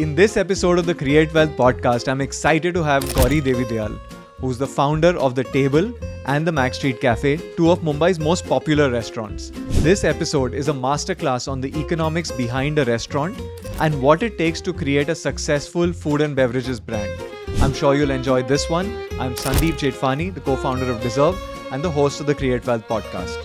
In this episode of the Create Wealth podcast, I'm excited to have Gauri Devidayal, who's the founder of The Table and the Mac Street Cafe, two of Mumbai's most popular restaurants. This episode is a masterclass on the economics behind a restaurant and what it takes to create a successful food and beverages brand. I'm sure you'll enjoy this one. I'm Sandeep, Jethwani, the co-founder of Deserve and the host of the Create Wealth podcast.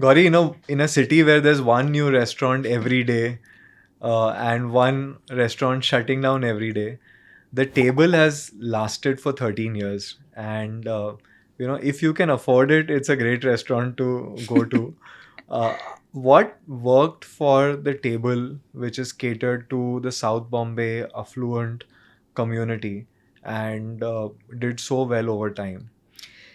Gauri, in a city where there's one new restaurant every day and one restaurant shutting down every day, The Table has lasted for 13 years. And, if you can afford it, it's a great restaurant to go to. What worked for The Table, which is catered to the South Bombay affluent community and did so well over time?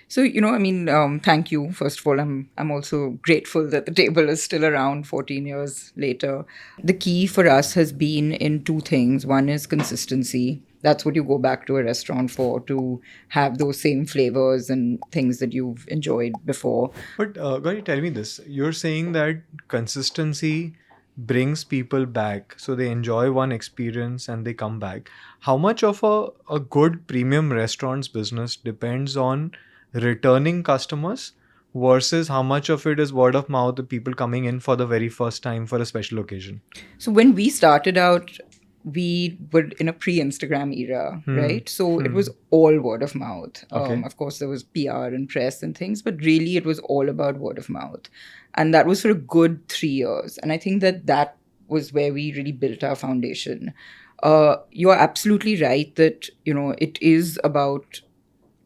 So, thank you. First of all, I'm also grateful that the table is still around 14 years later. The key for us has been in two things. One is consistency. That's what you go back to a restaurant for, to have those same flavors and things that you've enjoyed before. But Gauri, tell me this. You're saying that consistency brings people back, so they enjoy one experience and they come back. How much of a good premium restaurants business depends on returning customers versus how much of it is word of mouth, the people coming in for the very first time for a special occasion? So when we started out, we were in a pre-Instagram era, right? So it was all word of mouth. Okay. Of course, there was PR and press and things, but really it was all about word of mouth. And that was for a good 3 years. And I think that was where we really built our foundation. You're absolutely right that, it is about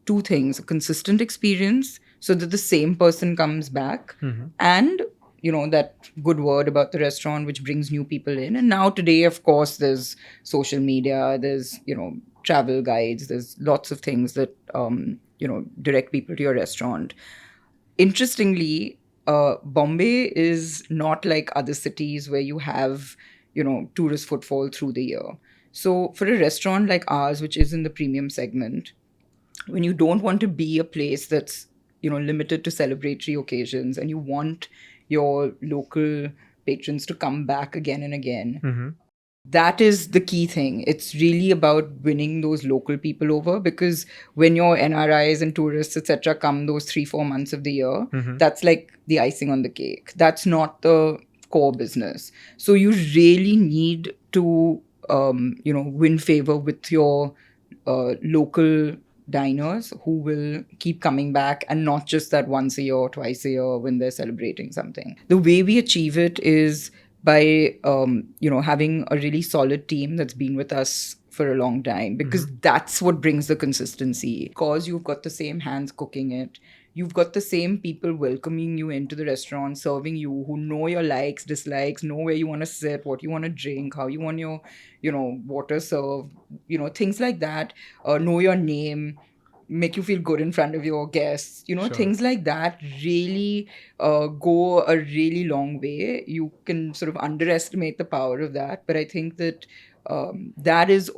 two things: a consistent experience so that the same person comes back, and that good word about the restaurant which brings new people in. And now today, of course, there's social media, there's travel guides, there's lots of things that direct people to your restaurant. Interestingly, Bombay is not like other cities where you have tourist footfall through the year. So for a restaurant like ours, which is in the premium segment, when you don't want to be a place that's limited to celebratory occasions and you want your local patrons to come back again and again, that is the key thing. It's really about winning those local people over, because when your NRIs and tourists, etc., come those 3-4 months of the year, that's like the icing on the cake. That's not the core business. So you really need to win favor with your local diners who will keep coming back, and not just that once a year or twice a year when they're celebrating something. The way we achieve it is by having a really solid team that's been with us for a long time, because that's what brings the consistency. Because you've got the same hands cooking it, you've got the same people welcoming you into the restaurant, serving you, who know your likes, dislikes, know where you want to sit, what you want to drink, how you want your water served, things like that, know your name, make you feel good in front of your guests, Sure. Things like that really go a really long way. You can sort of underestimate the power of that, but I think that that is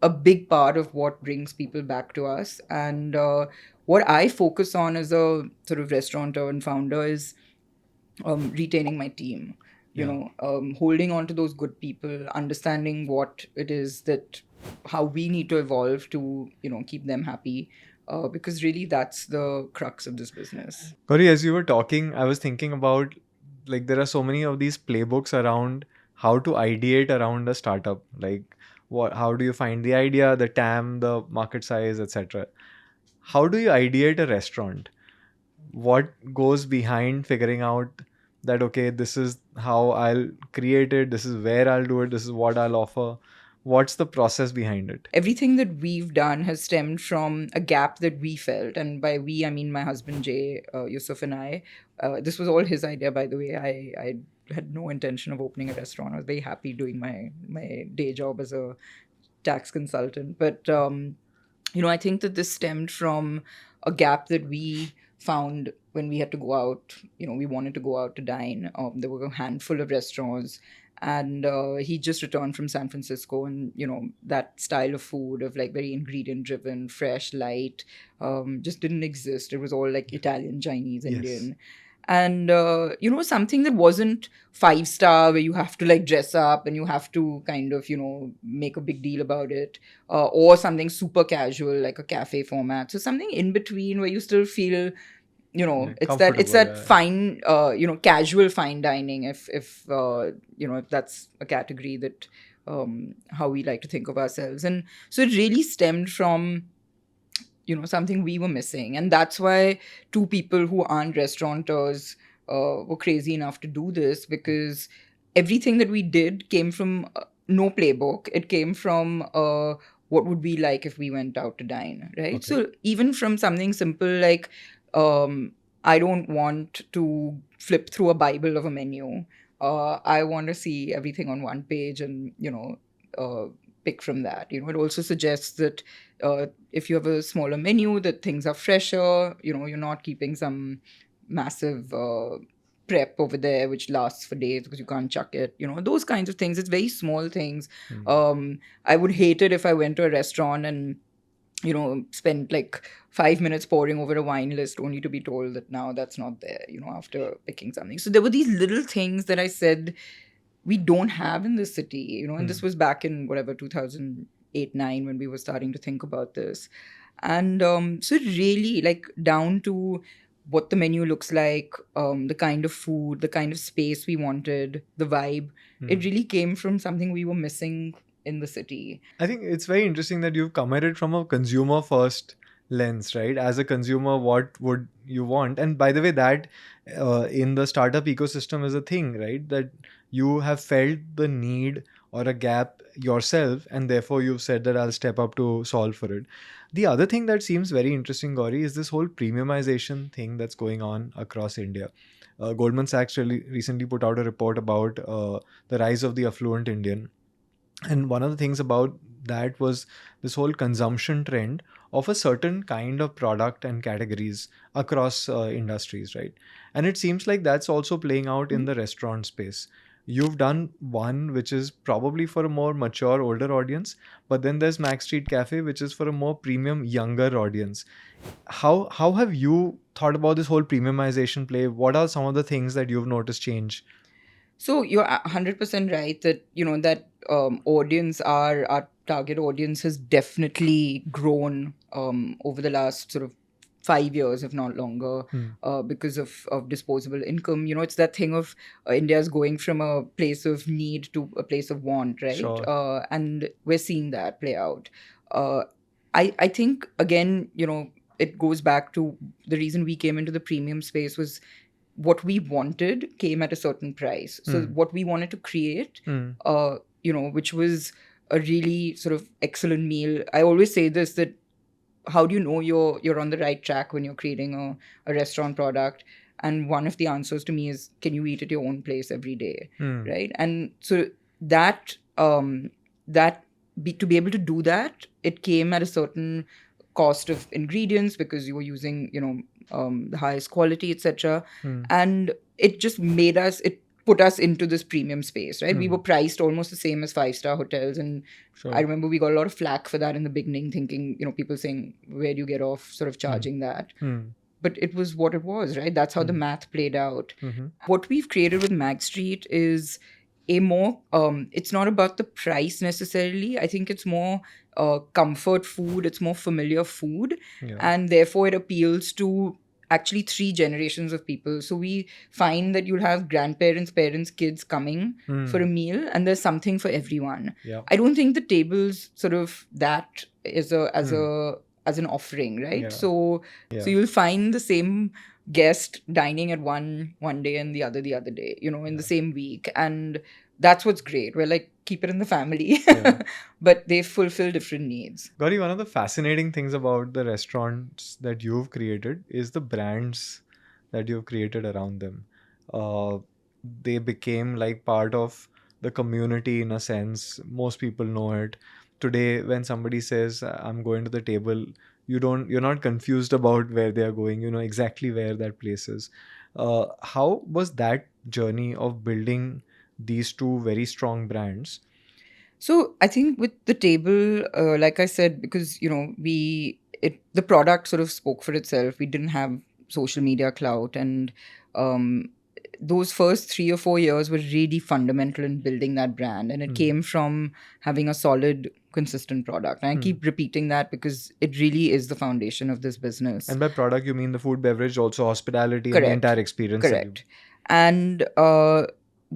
a big part of what brings people back to us. And what I focus on as a sort of restaurateur and founder is retaining my team, holding on to those good people, understanding what it is how we need to evolve to, keep them happy. Because really that's the crux of this business. Gauri, as you were talking, I was thinking about, like, there are so many of these playbooks around how to ideate around a startup. Like, how do you find the idea, the TAM, the market size, etc. How do you ideate a restaurant? What goes behind figuring out that, okay, this is how I'll create it, this is where I'll do it, this is what I'll offer? What's the process behind it? Everything that we've done has stemmed from a gap that we felt. And by we, I mean my husband, Jay, Yusuf, and I. This was all his idea, by the way. I had no intention of opening a restaurant. I was very happy doing my day job as a tax consultant. But, I think that this stemmed from a gap that we found when we had to go out. We wanted to go out to dine. There were a handful of restaurants. and he just returned from San Francisco, and that style of food of like very ingredient driven, fresh, light, just didn't exist. It was all like Italian, Chinese, Yes. Indian. And something that wasn't 5 star where you have to like dress up and you have to kind of make a big deal about it, or something super casual like a cafe format. So something in between where you still feel, Like it's comfortable. that fine, casual fine dining, if that's a category that how we like to think of ourselves. And so it really stemmed from something we were missing, and that's why two people who aren't restaurateurs were crazy enough to do this, because everything that we did came from no playbook. It came from what would we like if we went out to dine, right? Okay. So even from something simple like, I don't want to flip through a bible of a menu. I want to see everything on one page and uh, pick from that. It also suggests that if you have a smaller menu, that things are fresher. You're not keeping some massive prep over there which lasts for days because you can't chuck it. Those kinds of things. It's very small things. I would hate it if I went to a restaurant and spent like 5 minutes poring over a wine list only to be told that now that's not there, after picking something. So there were these little things that I said we don't have in the city, and this was back in whatever 2008-9 when we were starting to think about this. And so it really, like, down to what the menu looks like, the kind of food, the kind of space we wanted, the vibe, it really came from something we were missing in the city. I think it's very interesting that you've come at it from a consumer first lens, right? As a consumer, what would you want? And by the way, that in the startup ecosystem is a thing, right? That you have felt the need or a gap yourself, and therefore you've said that I'll step up to solve for it. The other thing that seems very interesting, Gauri, is this whole premiumization thing that's going on across India. Goldman Sachs really recently put out a report about the rise of the affluent Indian, and one of the things about that was this whole consumption trend of a certain kind of product and categories across industries, right? And it seems like that's also playing out in the restaurant space. You've done one which is probably for a more mature older audience, but then there's Max Street Cafe, which is for a more premium younger audience. How have you thought about this whole premiumization play? What are some of the things that you've noticed change? So you're 100% right that that audience, our target audience, has definitely grown over the last sort of 5 years, if not longer, because of disposable income. It's that thing of India's going from a place of need to a place of want, right? Sure. And we're seeing that play out. Uh, I think again, it goes back to the reason we came into the premium space was what we wanted came at a certain price. So what we wanted to create, which was a really sort of excellent meal. I always say this, that how do you know you're on the right track when you're creating a restaurant product? And one of the answers to me is, can you eat at your own place every day, right? And so that to be able to do that, it came at a certain cost of ingredients because you were using the highest quality, etc. And it put us into this premium space, right? We were priced almost the same as 5 star hotels, and Sure. I remember we got a lot of flack for that in the beginning, thinking, people saying, where do you get off sort of charging that? But it was what it was, right? That's how the math played out. What we've created with Mag Street is a more it's not about the price necessarily. I think it's more comfort food, it's more familiar food. Yeah. And therefore it appeals to actually 3 generations of people. So we find that you'll have grandparents, parents, kids coming for a meal, and there's something for everyone. Yeah. I don't think the tables sort of that is as an offering, right? Yeah. So you'll find the same guest dining at one day and the other day, in the same week. And that's what's great. We're like, keep it in the family. But they fulfill different needs. Gauri, one of the fascinating things about the restaurants that you've created is the brands that you've created around them. They became like part of the community in a sense. Most people know it. Today, when somebody says, I'm going to the table, you're not confused about where they are going. You know exactly where that place is. How was that journey of building these two very strong brands? So I think with the table, like I said, because the product sort of spoke for itself. We didn't have social media clout, and um, those first 3 or 4 years were really fundamental in building that brand. And it came from having a solid, consistent product. And I keep repeating that because it really is the foundation of this business. And by product, you mean the food, beverage, also hospitality, and the Correct. entire experience. Correct. And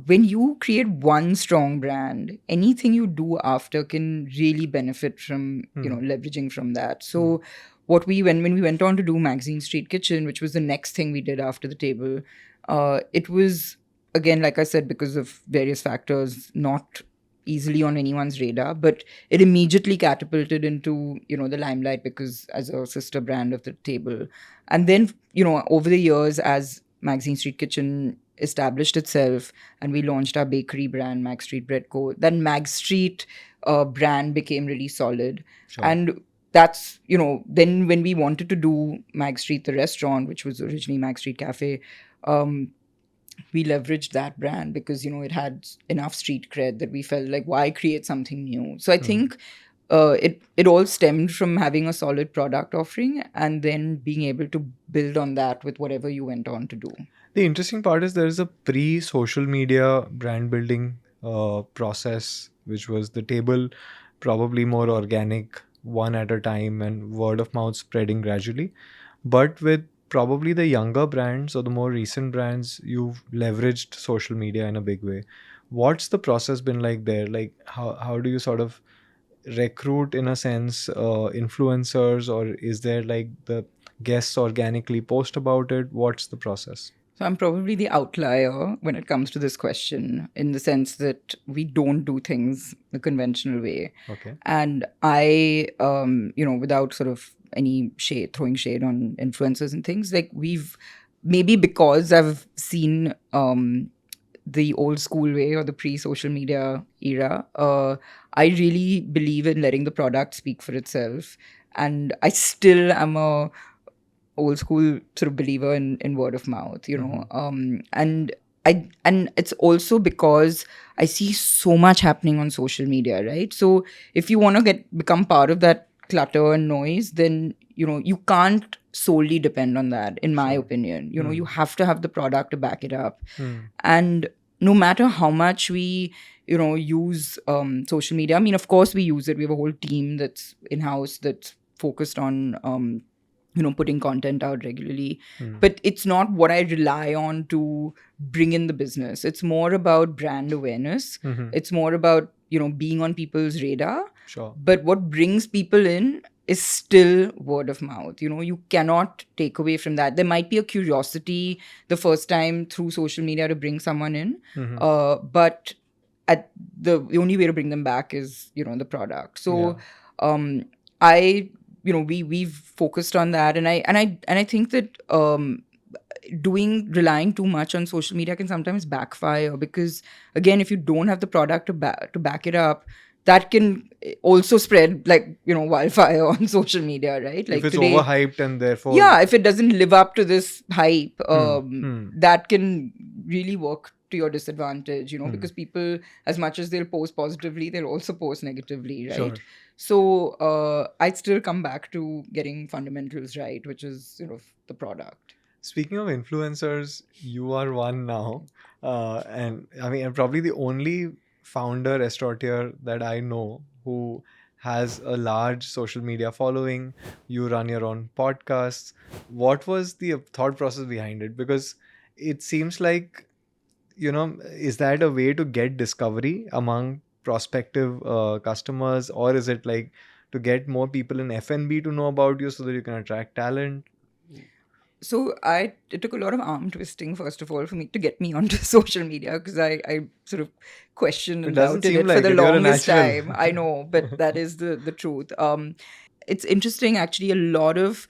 when you create one strong brand, anything you do after can really benefit from leveraging from that. So when we went on to do Magazine Street Kitchen, which was the next thing we did after the table, it was, again, like I said, because of various factors, not easily on anyone's radar, but it immediately catapulted into the limelight because as a sister brand of the table. And then over the years, as Magazine Street Kitchen established itself and we launched our bakery brand, Mag Street Bread Co., then Mag Street brand became really solid. Sure. And that's then when we wanted to do Mag Street the restaurant, which was originally Mag Street Cafe, we leveraged that brand because it had enough street cred that we felt like, why create something new? So I think it all stemmed from having a solid product offering and then being able to build on that with whatever you went on to do. The interesting part is there is a pre-social media brand building process, which was the table, probably more organic, one at a time, and word of mouth spreading gradually. But with probably the younger brands or the more recent brands, you've leveraged social media in a big way. What's the process been like there? Like how do you sort of recruit, in a sense, influencers, or is there like the guests organically post about it? What's the process? So I'm probably the outlier when it comes to this question, in the sense that we don't do things the conventional way. Okay. And I, without sort of any throwing shade on influencers and things, like maybe because I've seen the old school way or the pre-social media era, I really believe in letting the product speak for itself. And I still am a old school sort of believer in word of mouth, and it's also because I see so much happening on social media, right? So if you want to become part of that clutter and noise, then you can't solely depend on that, in my opinion. You have to have the product to back it up. And no matter how much we use social media, I mean, of course we use it. We have a whole team that's in-house that's focused on putting content out regularly. But it's not what I rely on to bring in the business. It's more about brand awareness. It's more about, being on people's radar. Sure. But what brings people in is still word of mouth. You cannot take away from that. There might be a curiosity the first time through social media to bring someone in. But the only way to bring them back is, the product. So we've focused on that, and I think that relying too much on social media can sometimes backfire, because again, if you don't have the product to back it up, that can also spread like wildfire on social media, right? Like if it's today, overhyped and therefore if it doesn't live up to this hype, that can really work to your disadvantage, because people, as much as they'll post positively, they'll also post negatively, right? Sure. So I'd still come back to getting fundamentals right, which is the product. Speaking of influencers, you are one now, and I mean, I'm probably the only founder restaurateur that I know who has a large social media following. You run your own podcasts. What was the thought process behind it? Because it seems like, is that a way to get discovery among prospective customers, or is it like to get more people in F&B to know about you so that you can attract talent? So it took a lot of arm twisting, first of all, for me to get me onto social media, because I sort of questioned and doubted it for the longest time. I know, but that is the truth. It's interesting, actually. A lot of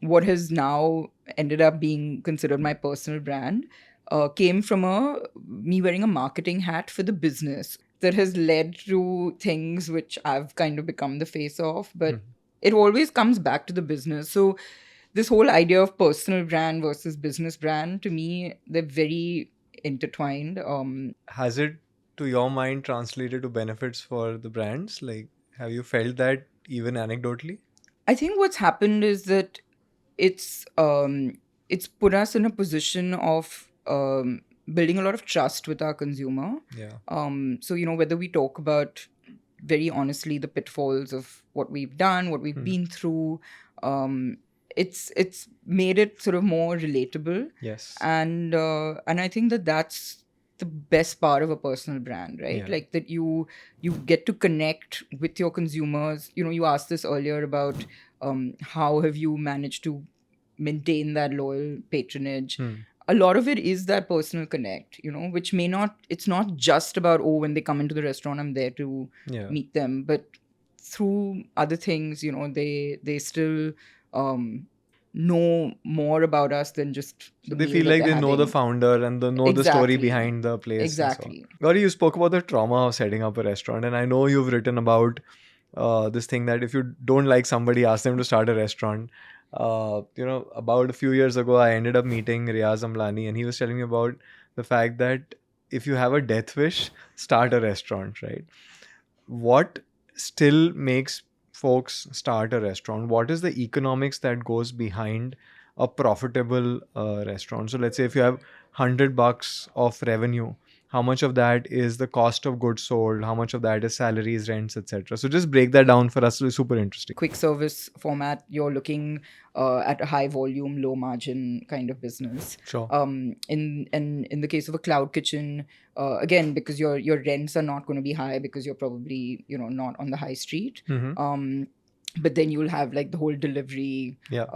what has now ended up being considered my personal brand came from me wearing a marketing hat for the business that has led to things which I've kind of become the face of. But it always comes back to the business. So this whole idea of personal brand versus business brand, to me, they're very intertwined. Has it, to your mind, translated to benefits for the brands? Like, have you felt that even anecdotally? I think what's happened is that it's it's put us in a position of building a lot of trust with our consumer. Yeah. So whether we talk about very honestly the pitfalls of what we've done, what we've been through, um, it's made it sort of more relatable, Yes. and I think that that's the best part of a personal brand, right? Yeah. Like that you get to connect with your consumers. You asked this earlier about how have you managed to maintain that loyal patronage. A lot of it is that personal connect, which may not, it's not just about, oh, when they come into the restaurant, I'm there to Yeah. meet them, but through other things, they still know more about us than just So the they meal feel that like they're they know the having. founder and they know the story Exactly. behind the place and so on. Exactly. Gauri, you spoke about the trauma of setting up a restaurant, and I know you've written about this thing that if you don't like somebody, ask them to start a restaurant. About a few years ago, I ended up meeting Riaz Amlani, and he was telling me about the fact that if you have a death wish, start a restaurant, right? What still makes folks start a restaurant? What is the economics that goes behind a profitable restaurant? So let's say if you have $100 of revenue, how much of that is the cost of goods sold? How much of that is salaries, rents, etc.? So just break that down for us. It's super interesting. Quick service format, you're looking at a high volume, low margin kind of business. Sure. In the case of a cloud kitchen, again, because your rents are not going to be high because you're probably not on the high street. But then you'll have like the whole delivery Yeah.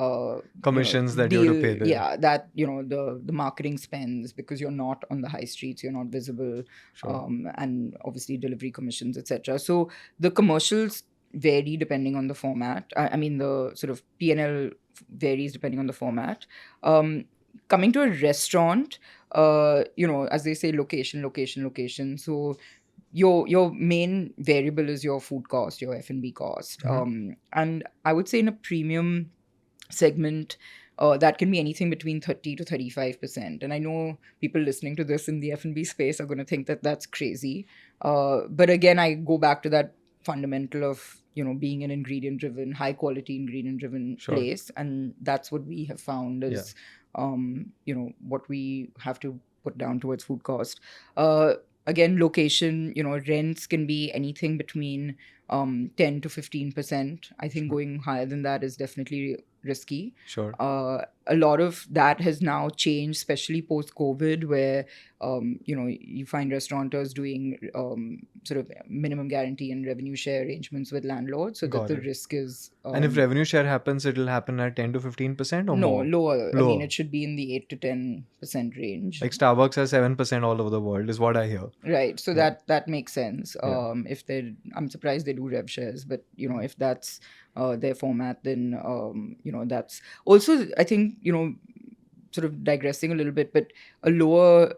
Commissions that you have to pay there. Yeah, that the marketing spends because you're not on the high streets, you're not visible. Sure. And obviously delivery commissions, etc. So the commercials vary depending on the format. I mean, the sort of P&L varies depending on the format. Coming to a restaurant, as they say, location. So your main variable is your food cost, your F&B cost. And I would say in a premium segment, that can be anything between 30 to 35%. And I know people listening to this in the F&B space are going to think that that's crazy. But again, I go back to that fundamental of being an ingredient driven, high quality ingredient driven Sure. place, and that's what we have found is what we have to put down towards food cost. Again, location, rents can be anything between 10 to 15%. I think going higher than that is definitely risky. Sure. A lot of that has now changed, especially post COVID, where you find restaurateurs doing sort of minimum guarantee and revenue share arrangements with landlords, so Got that the it. risk is And if revenue share happens, it'll happen at 10 to 15% or no more? lower. I mean, Lower. it should be in the 8 to 10% range. Like Starbucks has 7% all over the world, is what I hear. Right. So Yeah. that makes sense. Yeah. If they, I'm surprised they do rev shares, but if that's their format, then that's also, I think, sort of digressing a little bit, but a lower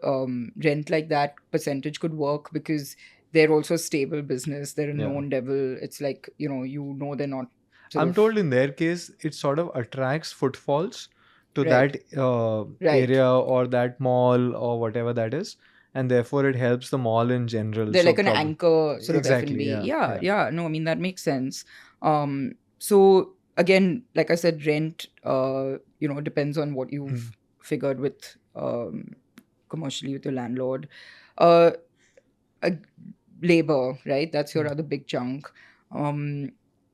rent like that percentage could work because they're also a stable business. They're a Yeah. known devil. It's like they're not. I'm told in their case, it sort of attracts footfalls to Right. that Right. area or that mall or whatever that is. And therefore, it helps the mall in general. They're So like an anchor sort exactly, of F&B. yeah. Yeah. No, I mean, that makes sense. So again, like I said, rent, depends on what you've figured with commercially with your landlord. Uh, Labor, right? That's your other big chunk.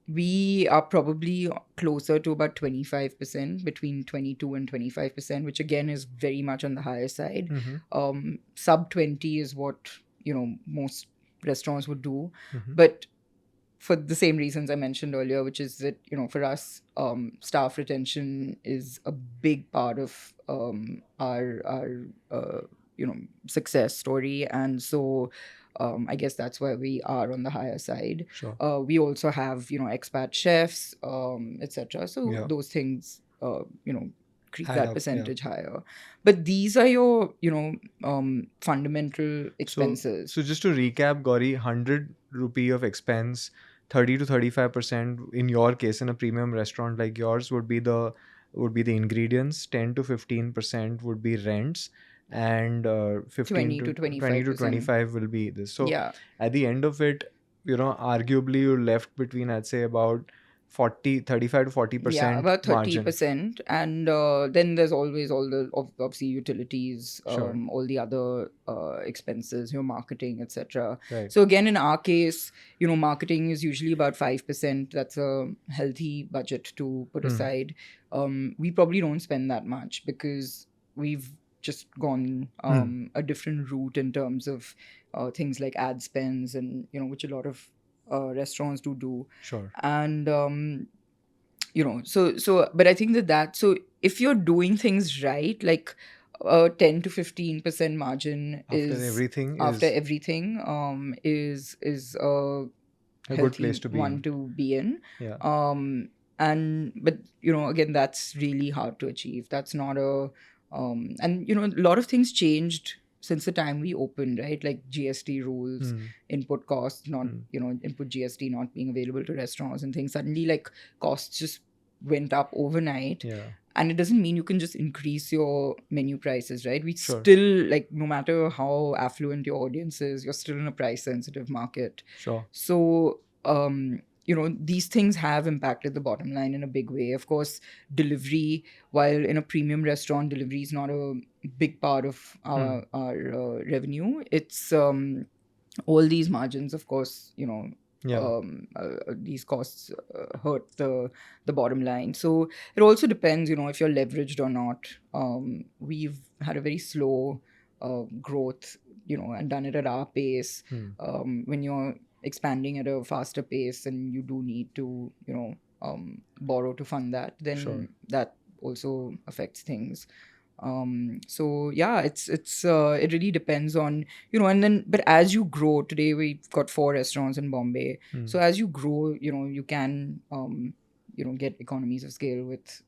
We are probably closer to about 25%, between 22 and 25%, which again is very much on the higher side. Sub 20 is what most restaurants would do, but for the same reasons I mentioned earlier, which is that for us, staff retention is a big part of our success story, and so I guess that's why we are on the higher side. Sure. We also have expat chefs, etc. So Yeah. those things creep Add that up, yeah. percentage higher. But these are your fundamental expenses. So just to recap, Gauri, 100 rupee of expense, 30 to 35% in your case in a premium restaurant like yours would be the ingredients, 10 to 15% would be rents, and 15 20 to to 20 to 25%. 25 will be this. So Yeah. at the end of it, arguably you're left between, I'd say, about 35 to Yeah, 40% about margin. 30%. And then there's always all the obviously utilities, Sure. all the other expenses, your marketing, etc. Right. So again, in our case, marketing is usually about 5%. That's a healthy budget to put aside. We probably don't spend that much because we've just gone a different route in terms of things like ad spends and which a lot of restaurants do. Sure. And but I think so if you're doing things right, like 10 to 15% margin After is everything after is everything is a a good place healthy to be one in. to be in. Yeah. And but again, that's really hard to achieve. That's not a and a lot of things changed since the time we opened, right? Like GST rules, input costs, not input GST not being available to restaurants and things. Suddenly, like, costs just went up overnight. Yeah. And it doesn't mean you can just increase your menu prices, right? We Sure. still, like, no matter how affluent your audience is, you're still in a price sensitive market. Sure. So these things have impacted the bottom line in a big way. Of course, delivery, while in a premium restaurant, delivery is not a big part of our revenue. It's all these margins, of course, Yeah. these costs hurt the bottom line. So it also depends, if you're leveraged or not. We've had a very slow growth, and done it at our pace. When you're expanding at a faster pace and you do need to borrow to fund that, then Sure. that also affects things. So yeah, it really depends on, and then, but as you grow, today we've got 4 restaurants in Bombay. So as you grow, you can get economies of scale with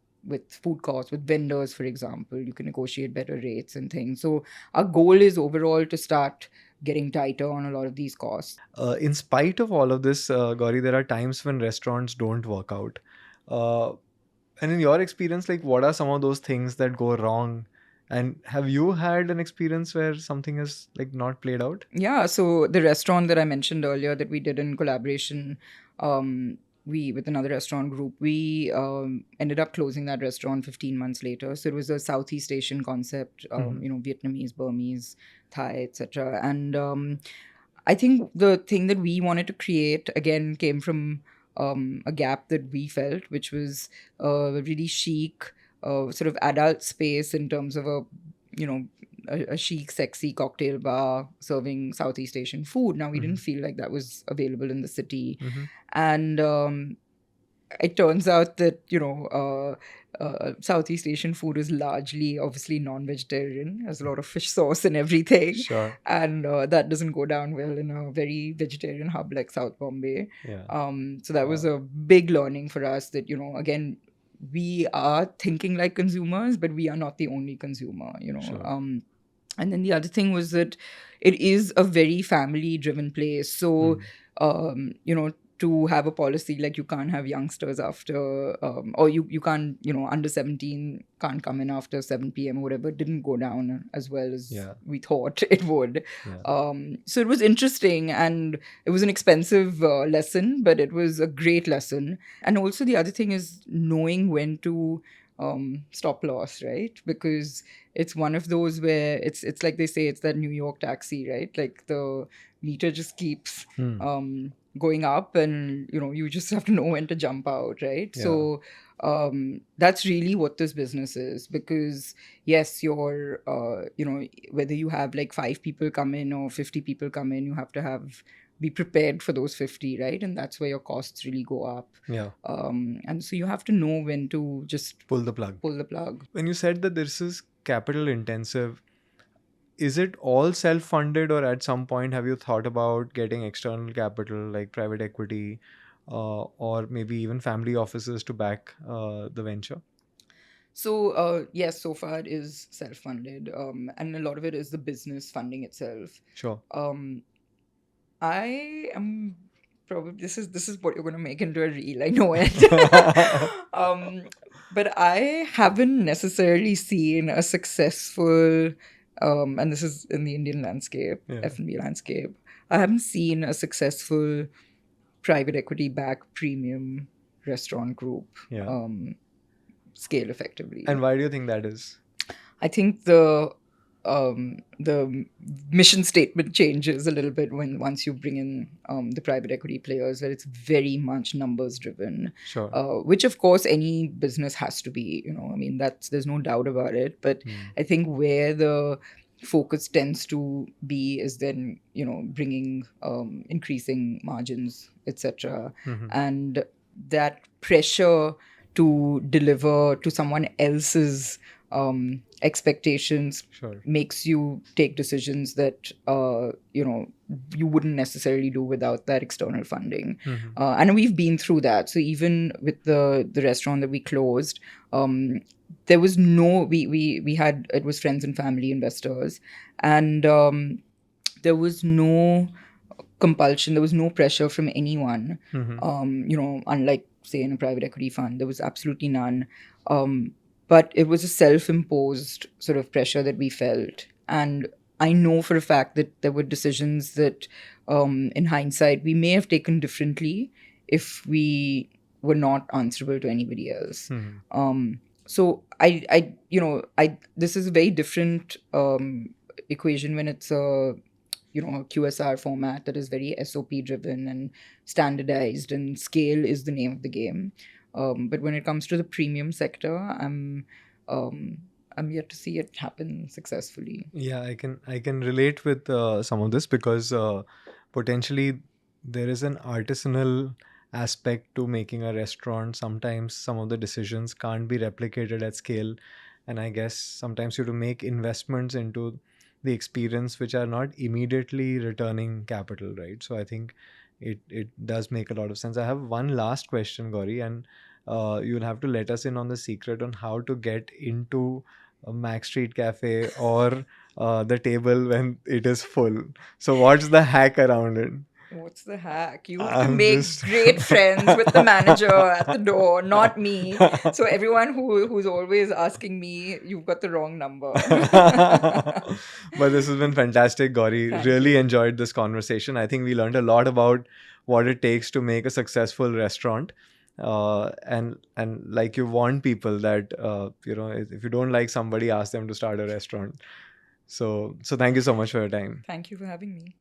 food costs, with vendors, for example. You can negotiate better rates and things. So our goal is overall to start getting tighter on a lot of these costs. In spite of all of this, Gauri, there are times when restaurants don't work out. And in your experience, like, what are some of those things that go wrong? And have you had an experience where something has, like, not played out? Yeah, so the restaurant that I mentioned earlier that we did in collaboration, we with another restaurant group, we ended up closing that restaurant 15 months later. So it was a Southeast Asian concept, Vietnamese, Burmese, Thai, etc. And I think the thing that we wanted to create again came from a gap that we felt, which was a really chic, sort of adult space in terms of a chic, sexy cocktail bar serving Southeast Asian food. Now, we didn't feel like that was available in the city. And it turns out that, Southeast Asian food is largely, obviously, non-vegetarian. There's a lot of fish sauce and everything. Sure. And that doesn't go down well in a very vegetarian hub like South Bombay. Yeah. So that was a big learning for us that, again, we are thinking like consumers, but we are not the only consumer, Sure. And then the other thing was that it is a very family-driven place. So, to have a policy like you can't have youngsters after, or you can't, under 17 can't come in after 7 p.m. or whatever, didn't go down as well as we thought it would. So it was interesting, and it was an expensive lesson, but it was a great lesson. And also the other thing is knowing when to stop loss, right? Because it's one of those where it's like they say, it's that New York taxi, right? Like the meter just keeps going up, and you just have to know when to jump out, right? So that's really what this business is. Because yes, you're whether you have like 5 people come in or 50 people come in, you have to be prepared for those 50, right? And that's where your costs really go up. And so you have to know when to just pull the plug. When you said that this is capital intensive, is it all self-funded, or at some point have you thought about getting external capital like private equity or maybe even family offices to back the venture? So yes, so far it is self-funded, and a lot of it is the business funding itself. Sure. I am probably this is what you're going to make into a reel, I know it. But I haven't necessarily seen a successful and this is in the Indian landscape, Yeah. F&B landscape. I haven't seen a successful private equity backed premium restaurant group Yeah. scale effectively. And why do you think that is? I think the mission statement changes a little bit when once you bring in the private equity players, where it's very much numbers driven. Sure. Which of course any business has to be. I mean, there's no doubt about it. But I think where the focus tends to be is then bringing increasing margins, etc. And that pressure to deliver to someone else's expectations Sure. makes you take decisions that you wouldn't necessarily do without that external funding. And we've been through that. So even with the restaurant that we closed, there was no we had, it was friends and family investors, and there was no compulsion, there was no pressure from anyone. Unlike say in a private equity fund, there was absolutely none. But it was a self-imposed sort of pressure that we felt. And I know for a fact that there were decisions that, in hindsight, we may have taken differently if we were not answerable to anybody else. So this is a very different equation when it's a QSR format that is very SOP driven and standardized, and scale is the name of the game. But when it comes to the premium sector, I'm yet to see it happen successfully. Yeah, I can relate with some of this because potentially there is an artisanal aspect to making a restaurant. Sometimes some of the decisions can't be replicated at scale, and I guess sometimes you have to make investments into the experience which are not immediately returning capital, right? So I think it does make a lot of sense. I have one last question, Gauri, and you'll have to let us in on the secret on how to get into a Mac Street Cafe or the table when it is full. So what's the hack around it? What's the hack? You have to I'm make just great friends with the manager at the door, not me. So everyone who's always asking me, you've got the wrong number. But this has been fantastic, Gauri. Thank Really you. enjoyed this conversation. I think we learned a lot about what it takes to make a successful restaurant. And like you warn people that if you don't like somebody, ask them to start a restaurant. So thank you so much for your time. Thank you for having me.